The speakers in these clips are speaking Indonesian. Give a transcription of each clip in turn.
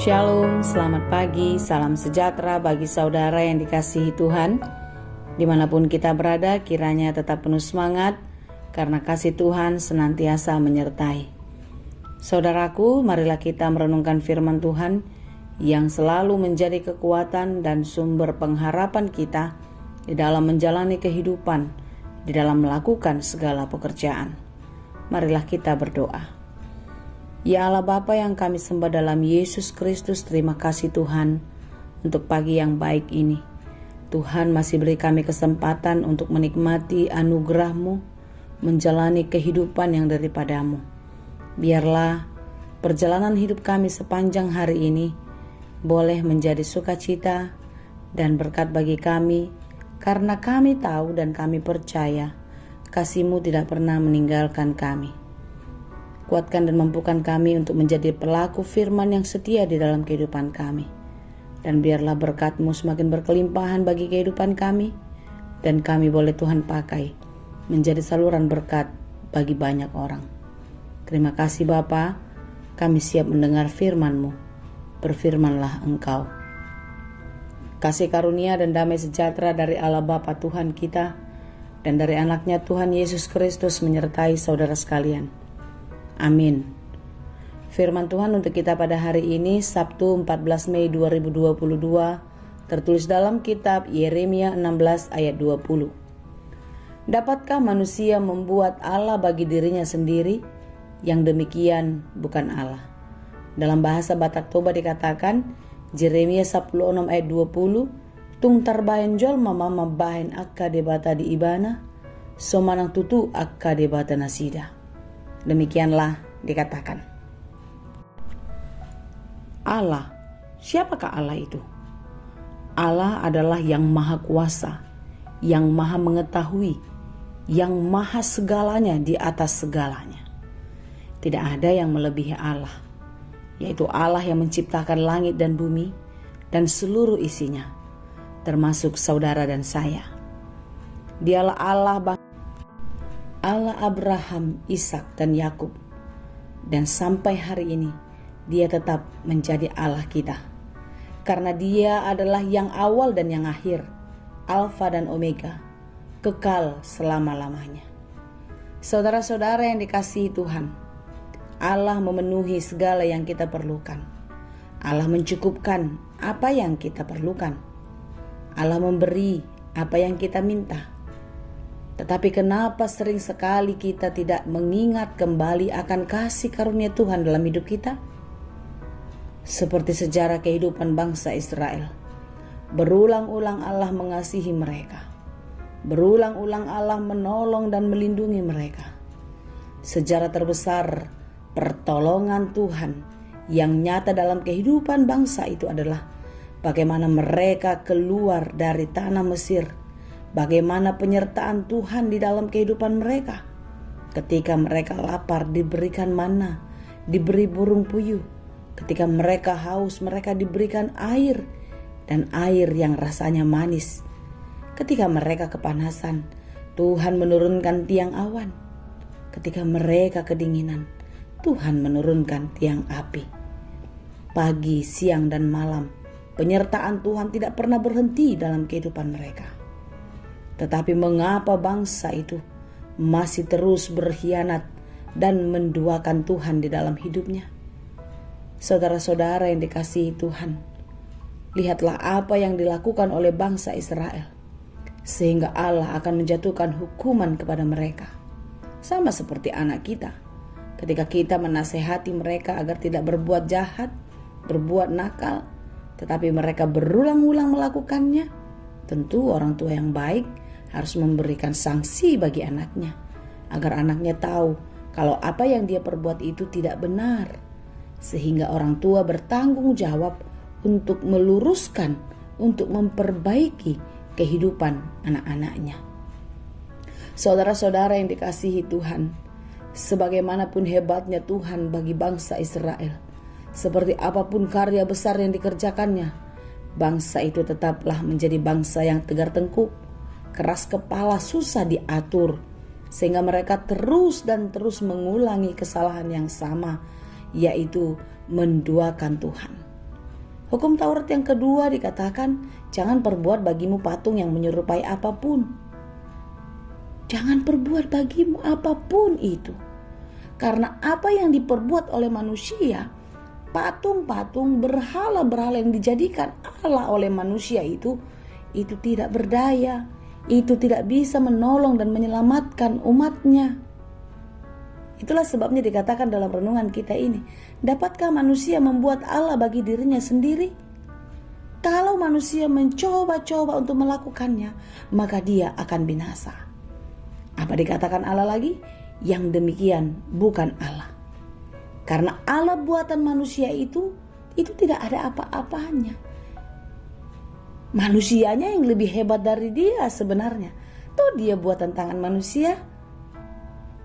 Shalom, selamat pagi, salam sejahtera bagi saudara yang dikasihi Tuhan. Dimanapun kita berada, kiranya tetap penuh semangat, karena kasih Tuhan senantiasa menyertai. Saudaraku, marilah kita merenungkan firman Tuhan yang selalu menjadi kekuatan dan sumber pengharapan kita di dalam menjalani kehidupan, di dalam melakukan segala pekerjaan. Marilah kita berdoa. Ya Allah Bapa yang kami sembah dalam Yesus Kristus, terima kasih Tuhan untuk pagi yang baik ini. Tuhan masih beri kami kesempatan untuk menikmati anugerah-Mu, menjalani kehidupan yang daripada-Mu. Biarlah perjalanan hidup kami sepanjang hari ini boleh menjadi sukacita dan berkat bagi kami, karena kami tahu dan kami percaya kasih-Mu tidak pernah meninggalkan kami. Kuatkan dan mampukan kami untuk menjadi pelaku firman yang setia di dalam kehidupan kami. Dan biarlah berkat-Mu semakin berkelimpahan bagi kehidupan kami, dan kami boleh Tuhan pakai menjadi saluran berkat bagi banyak orang. Terima kasih Bapa, kami siap mendengar firman-Mu. Berfirmanlah Engkau. Kasih karunia dan damai sejahtera dari Allah Bapa Tuhan kita, dan dari anak-Nya Tuhan Yesus Kristus menyertai saudara sekalian. Amin. Firman Tuhan untuk kita pada hari ini, Sabtu 14 Mei 2022, tertulis dalam kitab Yeremia 16 ayat 20. Dapatkah manusia membuat Allah bagi dirinya sendiri? Yang demikian bukan Allah. Dalam bahasa Batak Toba dikatakan, Yeremia 16 ayat 20, tung tarbahen jol mama bahen akka debata di ibana, somanang tutu akka debata nasida. Demikianlah dikatakan. Allah, siapakah Allah itu? Allah adalah yang maha kuasa, yang maha mengetahui, yang maha segalanya di atas segalanya. Tidak ada yang melebihi Allah, yaitu Allah yang menciptakan langit dan bumi dan seluruh isinya, termasuk saudara dan saya. Dialah Allah Abraham, Ishak, dan Yakub. Dan sampai hari ini, Dia tetap menjadi Allah kita. Karena Dia adalah yang awal dan yang akhir, Alfa dan Omega, kekal selama-lamanya. Saudara-saudara yang dikasihi Tuhan, Allah memenuhi segala yang kita perlukan. Allah mencukupkan apa yang kita perlukan. Allah memberi apa yang kita minta. Tetapi kenapa sering sekali kita tidak mengingat kembali akan kasih karunia Tuhan dalam hidup kita? Seperti sejarah kehidupan bangsa Israel. Berulang-ulang Allah mengasihi mereka. Berulang-ulang Allah menolong dan melindungi mereka. Sejarah terbesar pertolongan Tuhan yang nyata dalam kehidupan bangsa itu adalah bagaimana mereka keluar dari tanah Mesir. Bagaimana penyertaan Tuhan di dalam kehidupan mereka. Ketika mereka lapar diberikan manna, diberi burung puyuh. Ketika mereka haus mereka diberikan air, dan air yang rasanya manis. Ketika mereka kepanasan, Tuhan menurunkan tiang awan. Ketika mereka kedinginan, Tuhan menurunkan tiang api. Pagi, siang, dan malam, penyertaan Tuhan tidak pernah berhenti dalam kehidupan mereka. Tetapi mengapa bangsa itu masih terus berkhianat dan menduakan Tuhan di dalam hidupnya? Saudara-saudara yang dikasihi Tuhan, lihatlah apa yang dilakukan oleh bangsa Israel, sehingga Allah akan menjatuhkan hukuman kepada mereka. Sama seperti anak kita, ketika kita menasehati mereka agar tidak berbuat jahat, berbuat nakal, tetapi mereka berulang-ulang melakukannya, tentu orang tua yang baik harus memberikan sanksi bagi anaknya, agar anaknya tahu kalau apa yang dia perbuat itu tidak benar, sehingga orang tua bertanggung jawab untuk meluruskan, untuk memperbaiki kehidupan anak-anaknya. Saudara-saudara yang dikasihi Tuhan, sebagaimanapun hebatnya Tuhan bagi bangsa Israel, seperti apapun karya besar yang dikerjakannya, bangsa itu tetaplah menjadi bangsa yang tegar tengkuk, keras kepala, susah diatur, sehingga mereka terus dan terus mengulangi kesalahan yang sama, yaitu menduakan Tuhan. Hukum Taurat yang kedua dikatakan, jangan perbuat bagimu patung yang menyerupai apapun. Jangan perbuat bagimu apapun itu. Karena apa yang diperbuat oleh manusia, patung-patung, berhala-berhala yang dijadikan Allah oleh manusia itu tidak berdaya. Itu tidak bisa menolong dan menyelamatkan umatnya. Itulah sebabnya dikatakan dalam renungan kita ini, dapatkah manusia membuat Allah bagi dirinya sendiri? Kalau manusia mencoba-coba untuk melakukannya, maka dia akan binasa. Apa dikatakan Allah lagi? Yang demikian bukan Allah. Karena Allah buatan manusia itu tidak ada apa-apanya. Manusianya yang lebih hebat dari dia sebenarnya. Toh dia buatan tangan manusia.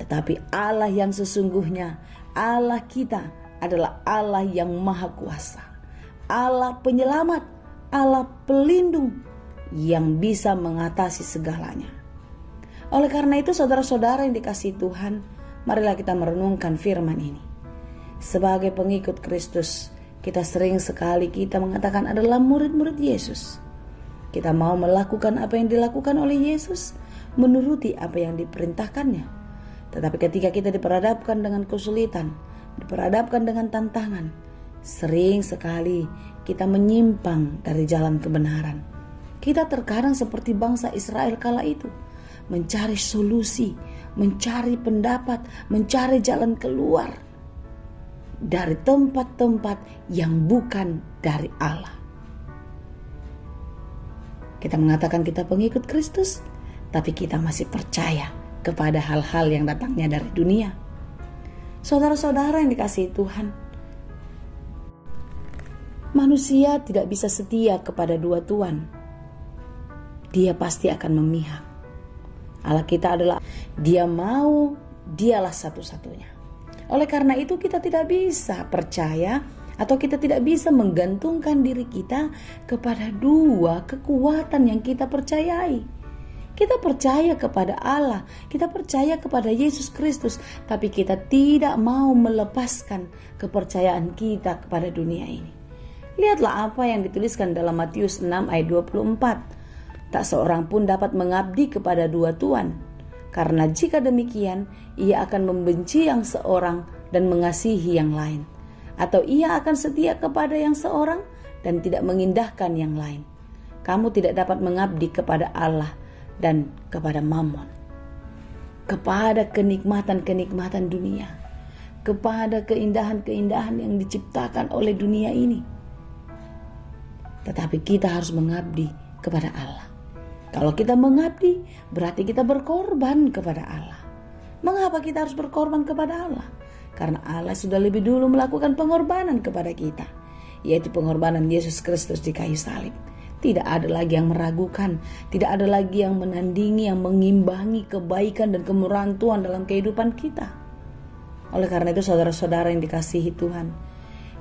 Tetapi Allah yang sesungguhnya, Allah kita adalah Allah yang maha kuasa. Allah penyelamat, Allah pelindung yang bisa mengatasi segalanya. Oleh karena itu saudara-saudara yang dikasihi Tuhan, marilah kita merenungkan firman ini. Sebagai pengikut Kristus, kita sering sekali kita mengatakan adalah murid-murid Yesus. Kita mau melakukan apa yang dilakukan oleh Yesus, menuruti apa yang diperintahkannya. Tetapi ketika kita diperhadapkan dengan kesulitan, diperhadapkan dengan tantangan, sering sekali kita menyimpang dari jalan kebenaran. Kita terkadang seperti bangsa Israel kala itu, mencari solusi, mencari pendapat, mencari jalan keluar dari tempat-tempat yang bukan dari Allah. Kita mengatakan kita pengikut Kristus, tapi kita masih percaya kepada hal-hal yang datangnya dari dunia. Saudara-saudara yang dikasihi Tuhan, manusia tidak bisa setia kepada dua tuan. Dia pasti akan memihak. Allah kita adalah Dia mau, Dialah satu-satunya. Oleh karena itu kita tidak bisa percaya atau kita tidak bisa menggantungkan diri kita kepada dua kekuatan yang kita percayai. Kita percaya kepada Allah, kita percaya kepada Yesus Kristus, tapi kita tidak mau melepaskan kepercayaan kita kepada dunia ini. Lihatlah apa yang dituliskan dalam Matius 6 ayat 24. Tak seorang pun dapat mengabdi kepada dua tuan, karena jika demikian, ia akan membenci yang seorang dan mengasihi yang lain. Atau ia akan setia kepada yang seorang dan tidak mengindahkan yang lain. Kamu tidak dapat mengabdi kepada Allah dan kepada Mammon, kepada kenikmatan-kenikmatan dunia, kepada keindahan-keindahan yang diciptakan oleh dunia ini. Tetapi kita harus mengabdi kepada Allah. Kalau kita mengabdi, berarti kita berkorban kepada Allah. Mengapa kita harus berkorban kepada Allah? Karena Allah sudah lebih dulu melakukan pengorbanan kepada kita, yaitu pengorbanan Yesus Kristus di kayu salib. Tidak ada lagi yang meragukan, tidak ada lagi yang menandingi, yang mengimbangi kebaikan dan kemurahan Tuhan dalam kehidupan kita. Oleh karena itu saudara-saudara yang dikasihi Tuhan,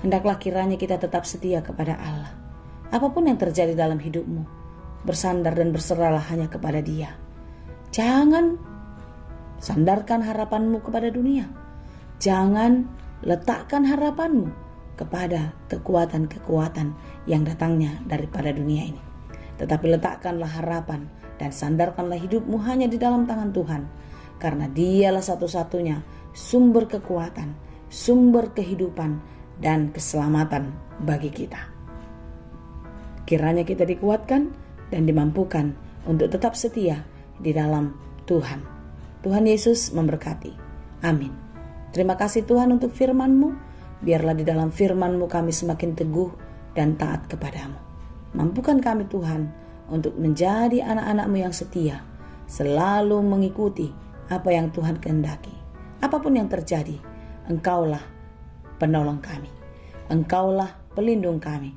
hendaklah kiranya kita tetap setia kepada Allah. Apapun yang terjadi dalam hidupmu, bersandar dan berserahlah hanya kepada Dia. Jangan sandarkan harapanmu kepada dunia. Jangan letakkan harapanmu kepada kekuatan-kekuatan yang datangnya daripada dunia ini. Tetapi letakkanlah harapan dan sandarkanlah hidupmu hanya di dalam tangan Tuhan, karena Dialah satu-satunya sumber kekuatan, sumber kehidupan dan keselamatan bagi kita. Kiranya kita dikuatkan dan dimampukan untuk tetap setia di dalam Tuhan. Tuhan Yesus memberkati. Amin. Terima kasih Tuhan untuk firman-Mu. Biarlah di dalam firman-Mu kami semakin teguh dan taat kepadamu. Mampukan kami Tuhan untuk menjadi anak-anak-Mu yang setia, selalu mengikuti apa yang Tuhan kehendaki. Apapun yang terjadi, Engkaulah penolong kami. Engkaulah pelindung kami.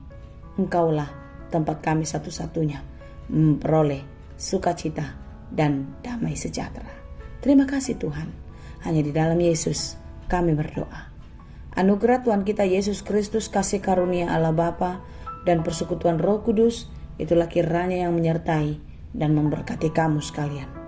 Engkaulah tempat kami satu-satunya memperoleh sukacita dan damai sejahtera. Terima kasih Tuhan. Hanya di dalam Yesus kami berdoa. Anugerah Tuhan kita Yesus Kristus, kasih karunia Allah Bapa dan persekutuan Roh Kudus, itulah kiranya yang menyertai dan memberkati kamu sekalian.